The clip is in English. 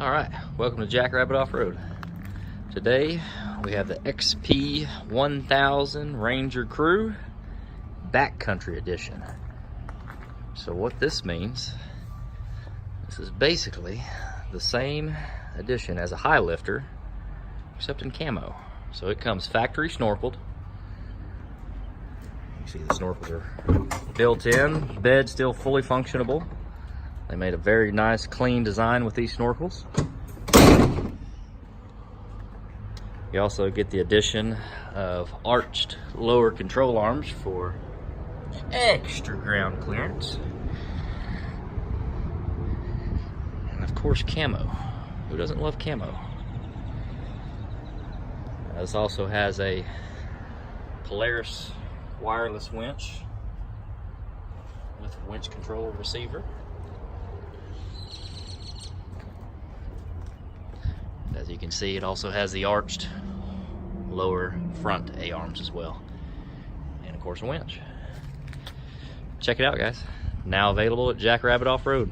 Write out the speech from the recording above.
Alright, welcome to Jack Rabbit Offroad. Today we have the XP 1000 Ranger Crew Backcountry Edition. So what this means, this is basically the same edition as a high lifter, except in camo. So it comes factory snorkeled. You see the snorkels are built in, bed still fully functionable. They made a very nice clean design with these snorkels. You also get the addition of arched lower control arms for extra ground clearance. And of course camo. Who doesn't love camo? This also has a Polaris wireless winch with winch control receiver. As you can see, it also has the arched lower front A-arms as well. And of course a winch. Check it out, guys. Now available at Jack Rabbit Offroad.